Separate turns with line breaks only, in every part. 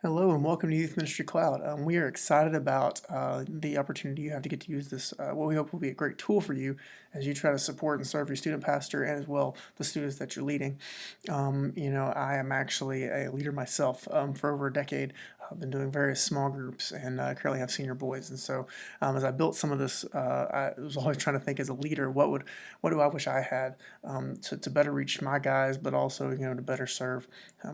Hello and welcome to Youth Ministry Cloud. We are excited about the opportunity you have to get to use this, what we hope will be a great tool for you as you try to support and serve your student pastor and as well the students that you're leading. I am actually a leader myself for over a decade. I've been doing various small groups and currently have senior boys. And so as I built some of this, I was always trying to think as a leader, what do I wish I had to better reach my guys, but also, to better serve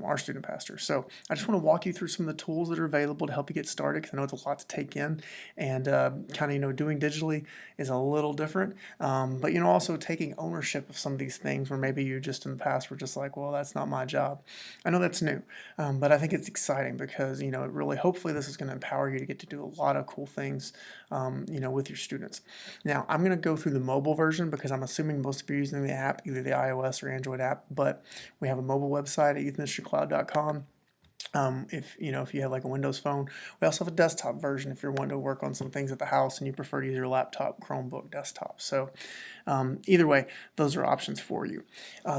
our student pastor. So I just want to walk you through some of the tools that are available to help you get started because I know it's a lot to take in, and kind of doing digitally is a little different. But also taking ownership of some of these things where maybe you just in the past were just like, well, that's not my job. I know that's new, but I think it's exciting because it really hopefully this is going to empower you to get to do a lot of cool things, with your students. Now I'm going to go through the mobile version because I'm assuming most of you are using the app, either the iOS or Android app, but we have a mobile website at youthministrycloud.com. If you have like a Windows phone, we also have a desktop version if you're wanting to work on some things at the house and you prefer to use your laptop, Chromebook, desktop. So either way, those are options for you.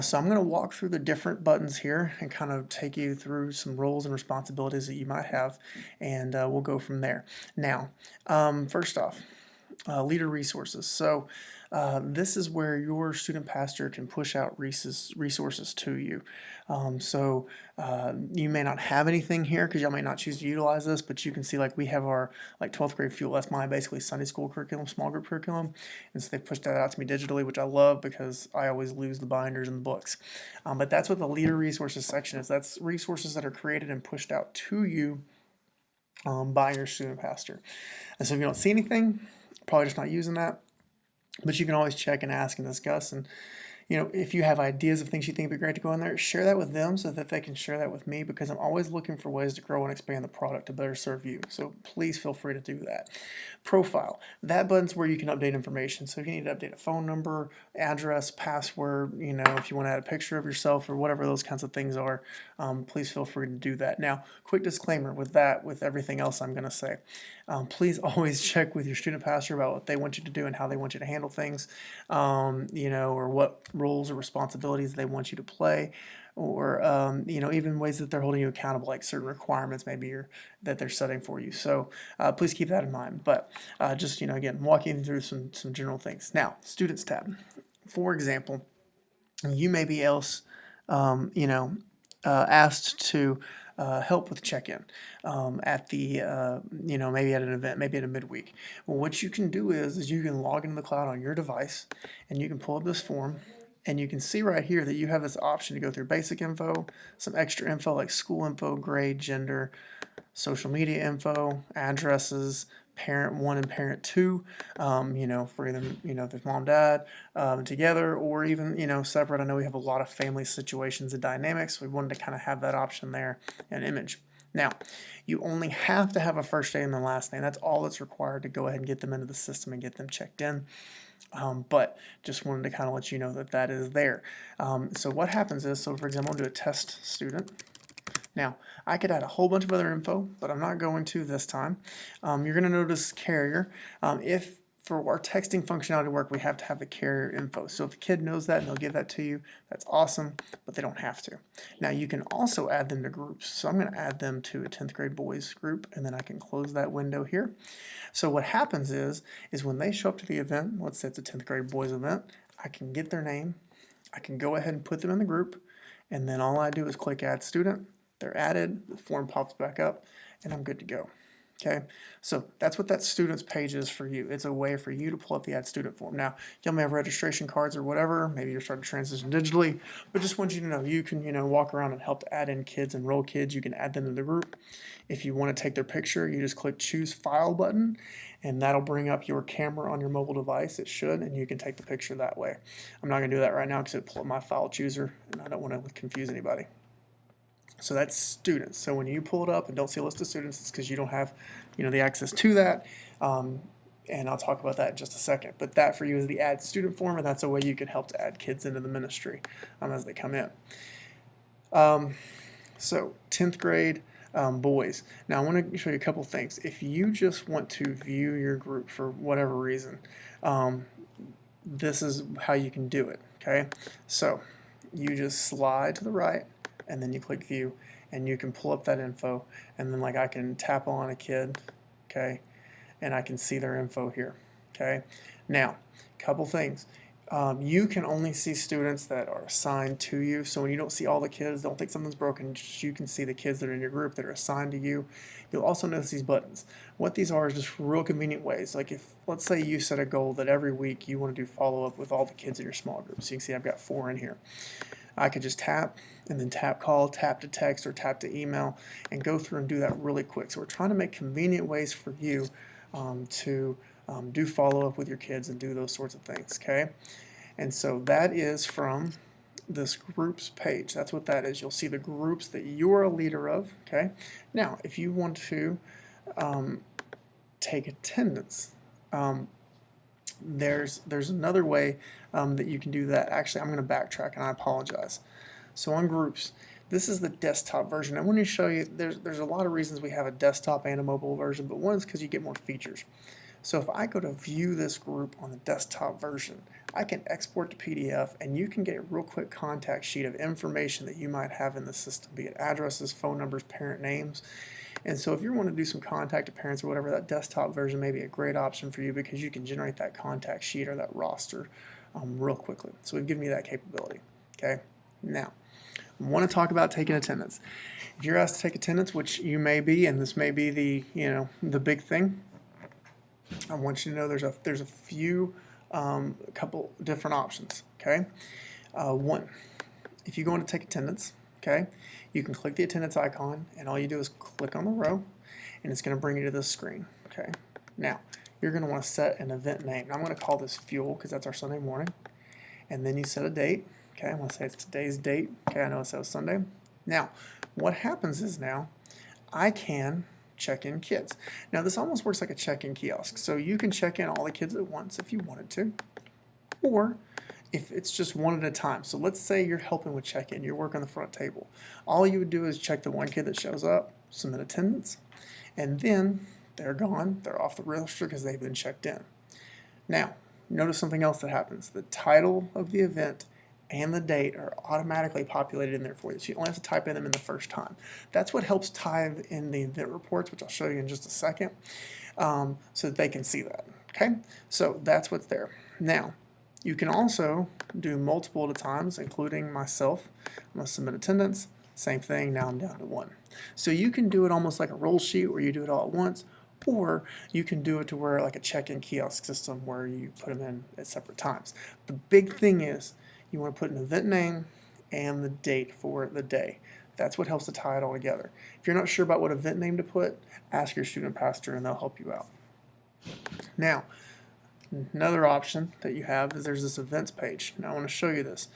So I'm going to walk through the different buttons here and kind of take you through some roles and responsibilities that you might have, and we'll go from there. Now, first off, leader resources. So this is where your student pastor can push out resources to you. You may not have anything here because y'all may not choose to utilize this, but you can see like we have our like 12th grade fuel. That's my basically Sunday school curriculum, small group curriculum. And so they pushed that out to me digitally, which I love because I always lose the binders and the books. But that's what the leader resources section is. That's resources that are created and pushed out to you by your student pastor. And so if you don't see anything, probably just not using that. But you can always check and ask and discuss. And if you have ideas of things you think would be great to go in there, share that with them so that they can share that with me because I'm always looking for ways to grow and expand the product to better serve you. So please feel free to do that. Profile. That button's where you can update information. So if you need to update a phone number, address, password, if you want to add a picture of yourself or whatever those kinds of things are, please feel free to do that. Now, quick disclaimer with that, with everything else I'm going to say. Please always check with your student pastor about what they want you to do and how they want you to handle things, or what roles or responsibilities they want you to play, or even ways that they're holding you accountable, like certain requirements maybe that they're setting for you. So please keep that in mind. But just again, walking through some general things. Now, students tab. For example, you may be asked to help with check-in at the, maybe at an event, maybe at a midweek. Well, what you can do is you can log into the cloud on your device and you can pull up this form and you can see right here that you have this option to go through basic info, some extra info like school info, grade, gender, social media info, addresses, parent one and parent two, for either, if it's mom, dad, together or even, separate. I know we have a lot of family situations and dynamics. We wanted to kind of have that option there and image. Now, you only have to have a first name and last name. That's all that's required to go ahead and get them into the system and get them checked in. But just wanted to kind of let you know that that is there. So what happens is, so for example, I'll do a test student. Now, I could add a whole bunch of other info, but I'm not going to this time. You're going to notice carrier. If for our texting functionality to work, we have to have the carrier info. So if the kid knows that and they'll give that to you, that's awesome, but they don't have to. Now, you can also add them to groups. So I'm going to add them to a 10th grade boys group, and then I can close that window here. So what happens is when they show up to the event, let's say it's a 10th grade boys event, I can get their name, I can go ahead and put them in the group, and then all I do is click add student. They're added, the form pops back up, and I'm good to go. Okay, so that's what that students page is for you. It's a way for you to pull up the add student form. Now, you may have registration cards or whatever. Maybe you're starting to transition digitally, but just want you to know you can, walk around and help to add in kids, enroll kids. You can add them to the group. If you want to take their picture, you just click choose file button, and that'll bring up your camera on your mobile device. It should, and you can take the picture that way. I'm not going to do that right now because it'll pull up my file chooser, and I don't want to confuse anybody. So that's students. So when you pull it up and don't see a list of students, it's because you don't have, the access to that. And I'll talk about that in just a second. But that for you is the add student form, and that's a way you can help to add kids into the ministry as they come in. So 10th grade boys. Now I want to show you a couple things. If you just want to view your group for whatever reason, this is how you can do it. Okay, so you just slide to the right and then you click view, and you can pull up that info, and then like I can tap on a kid, okay, and I can see their info here, okay. Now, couple things. You can only see students that are assigned to you. So when you don't see all the kids, don't think something's broken. Just you can see the kids that are in your group that are assigned to you. You'll also notice these buttons. What these are is just real convenient ways. Like if, let's say you set a goal that every week you want to do follow-up with all the kids in your small group. So you can see I've got 4 in here. I could just tap and then tap call, tap to text, or tap to email and go through and do that really quick. So we're trying to make convenient ways for you to do follow-up with your kids and do those sorts of things, okay? And so that is from this groups page. That's what that is. You'll see the groups that you're a leader of, okay? Now, if you want to take attendance, there's another way that you can do that. Actually, I'm going to backtrack, and I apologize. So on groups, this is the desktop version. I want to show you, there's a lot of reasons we have a desktop and a mobile version, but one is because you get more features. So if I go to view this group on the desktop version, I can export to PDF, and you can get a real quick contact sheet of information that you might have in the system, be it addresses, phone numbers, parent names. And so if you want to do some contact to parents or whatever, that desktop version may be a great option for you because you can generate that contact sheet or that roster real quickly. So we've given you that capability. Okay. Now, I want to talk about taking attendance. If you're asked to take attendance, which you may be, and this may be the the big thing, I want you to know there's a few couple different options. Okay. One, if you go in to take attendance, okay, you can click the attendance icon, and all you do is click on the row, and it's going to bring you to this screen. Okay. Now you're going to want to set an event name. Now, I'm going to call this Fuel because that's our Sunday morning, and then you set a date. Okay, I'm going to say it's today's date. Okay, I know it says Sunday. Now, what happens is now I can check in kids. Now, this almost works like a check-in kiosk. So you can check in all the kids at once if you wanted to, or if it's just one at a time. So let's say you're helping with check-in, you're working the front table. All you would do is check the one kid that shows up, submit attendance, and then they're gone. They're off the register because they've been checked in. Now, notice something else that happens. The title of the event and the date are automatically populated in there for you. So you only have to type in them in the first time. That's what helps tie in the event reports, which I'll show you in just a second, so that they can see that. Okay, so that's what's there. Now, you can also do multiple at a times, including myself. I'm going to submit attendance. Same thing, now I'm down to 1. So you can do it almost like a roll sheet where you do it all at once, or you can do it to where like a check-in kiosk system where you put them in at separate times. The big thing is you want to put an event name and the date for the day. That's what helps to tie it all together. If you're not sure about what event name to put, ask your student pastor and they'll help you out. Now, another option that you have is there's this events page. Now I want to show you this.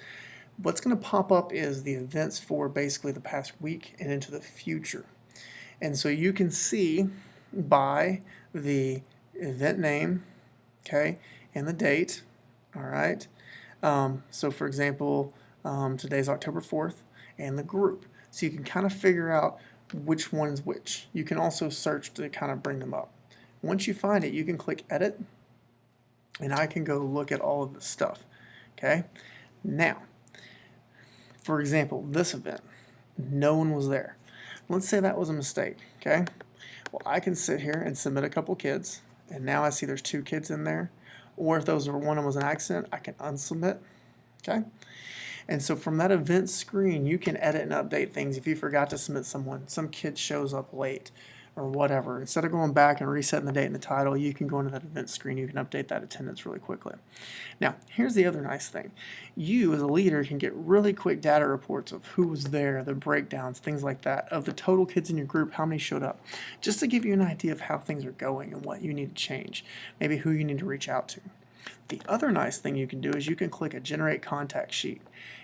What's going to pop up is the events for basically the past week and into the future. And so you can see by the event name, okay, and the date, all right. So for example, today's October 4th, and the group. So you can kind of figure out which one's which. You can also search to kind of bring them up. Once you find it, you can click edit, and I can go look at all of this stuff. Okay. Now, for example, this event, no one was there. Let's say that was a mistake. Okay. Well, I can sit here and submit a couple kids, and now I see there's 2 kids in there. Or if one of them was an accident, I can unsubmit. Okay. And so from that event screen, you can edit and update things. If you forgot to submit someone, some kid shows up late or whatever, instead of going back and resetting the date and the title, you can go into that event screen. You can update that attendance really quickly. Now, here's the other nice thing. You, as a leader, can get really quick data reports of who was there, the breakdowns, things like that, of the total kids in your group, how many showed up, just to give you an idea of how things are going and what you need to change, maybe who you need to reach out to. The other nice thing you can do is you can click a generate contact sheet,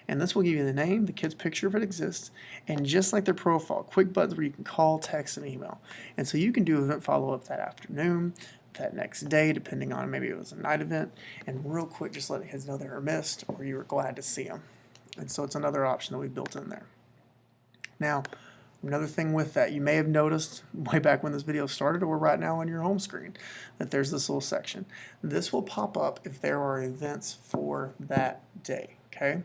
and this will give you the name, the kid's picture if it exists, and just like their profile, quick buttons where you can call, text, and email. And so you can do event follow-up that afternoon, that next day, depending on maybe it was a night event, and real quick just let the kids know they were missed or you were glad to see them. And so it's another option that we built in there. Now, another thing with that, you may have noticed way back when this video started or right now on your home screen that there's this little section. This will pop up if there are events for that day, okay?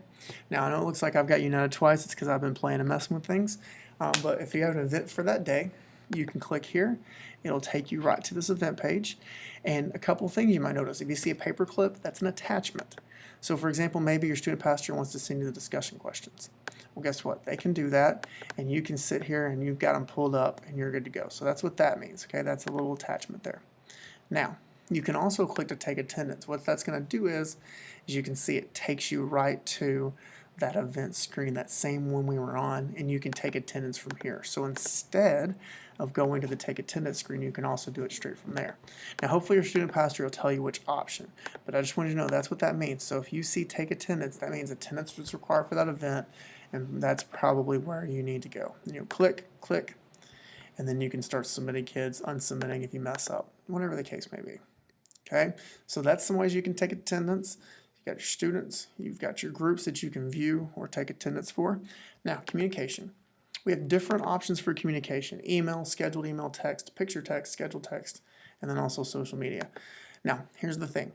Now, I know it looks like I've got United twice. It's because I've been playing and messing with things. But if you have an event for that day, you can click here. It'll take you right to this event page. And a couple of things you might notice. If you see a paperclip, that's an attachment. So for example, maybe your student pastor wants to send you the discussion questions. Well, guess what? They can do that, and you can sit here and you've got them pulled up and you're good to go. So that's what that means, okay? That's a little attachment there. Now, you can also click to take attendance. What that's going to do is you can see it takes you right to that event screen, that same one we were on, and you can take attendance from here. So instead of going to the take attendance screen, you can also do it straight from there. Now hopefully your student pastor will tell you which option, but I just want you to know that's what that means. So if you see take attendance, that means attendance was required for that event, and that's probably where you need to go. Click, and then you can start submitting kids, unsubmitting if you mess up, whatever the case may be. Okay, so that's some ways you can take attendance. You got your students, you've got your groups that you can view or take attendance for. Now, communication. We have different options for communication: email, scheduled email, text, picture text, scheduled text, and then also social media. Now, here's the thing.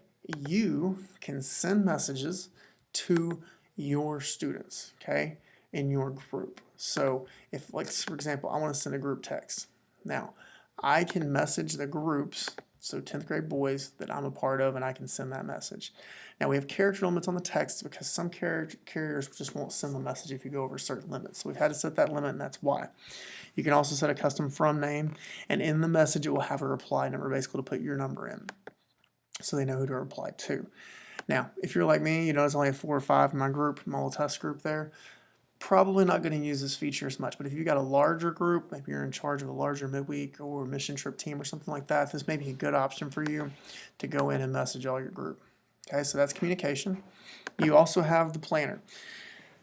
You can send messages to your students, okay, in your group. So if, like, for example, I want to send a group text. Now, I can message the groups, so 10th grade boys that I'm a part of, and I can send that message. Now we have character limits on the text because some carriers just won't send the message if you go over certain limits. So we've had to set that limit, and that's why. You can also set a custom from name, and in the message it will have a reply number, basically to put your number in so they know who to reply to. Now, if you're like me, there's only 4 or 5 in my group, my little test group there, probably not going to use this feature as much. But if you've got a larger group, maybe you're in charge of a larger midweek or mission trip team or something like that, this may be a good option for you to go in and message all your group. Okay, so that's communication. You also have the planner.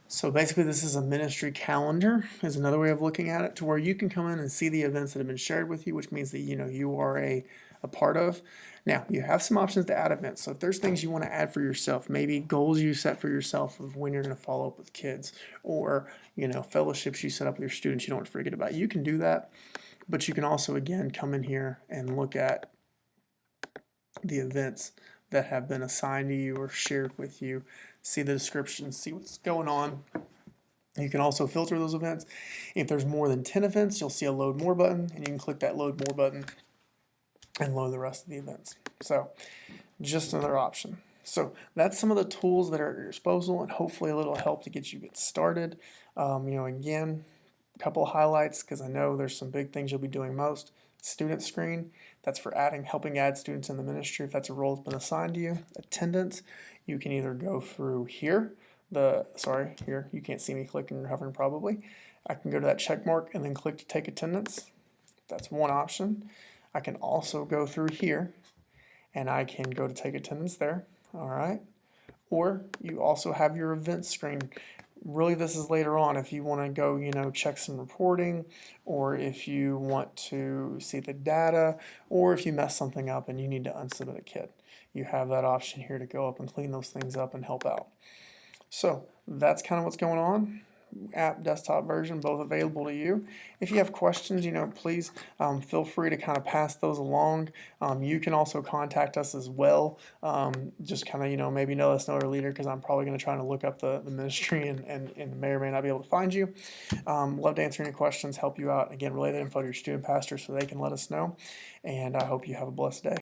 So basically this is a ministry calendar, is another way of looking at it, to where you can come in and see the events that have been shared with you, which means that you are a part of. Now, you have some options to add events. So if there's things you want to add for yourself, maybe goals you set for yourself of when you're going to follow up with kids, or fellowships you set up with your students you don't want to forget about, you can do that. But you can also, again, come in here and look at the events that have been assigned to you or shared with you, see the description, see what's going on. You can also filter those events. If there's more than 10 events, you'll see a load more button, and you can click that load more button and load the rest of the events. So just another option. So that's some of the tools that are at your disposal, and hopefully a little help to get started. Again, a couple of highlights, because I know there's some big things you'll be doing most. Student screen, that's for helping add students in the ministry if that's a role that's been assigned to you. Attendance, you can either go through here, here, you can't see me clicking or hovering probably. I can go to that check mark and then click to take attendance. That's one option. I can also go through here and I can go to take attendance there, all right? Or you also have your events screen. Really, this is later on if you want to go, check some reporting, or if you want to see the data, or if you mess something up and you need to unsubmit a kid. You have that option here to go up and clean those things up and help out. So that's kind of what's going on. App, desktop version, both available to you. If you have questions, please feel free to kind of pass those along. You can also contact us as well. Just kind of, maybe let us know our leader, because I'm probably going to try to look up the ministry and may or may not be able to find you. Love to answer any questions, help you out. Again, relay that info to your student pastor so they can let us know. And I hope you have a blessed day.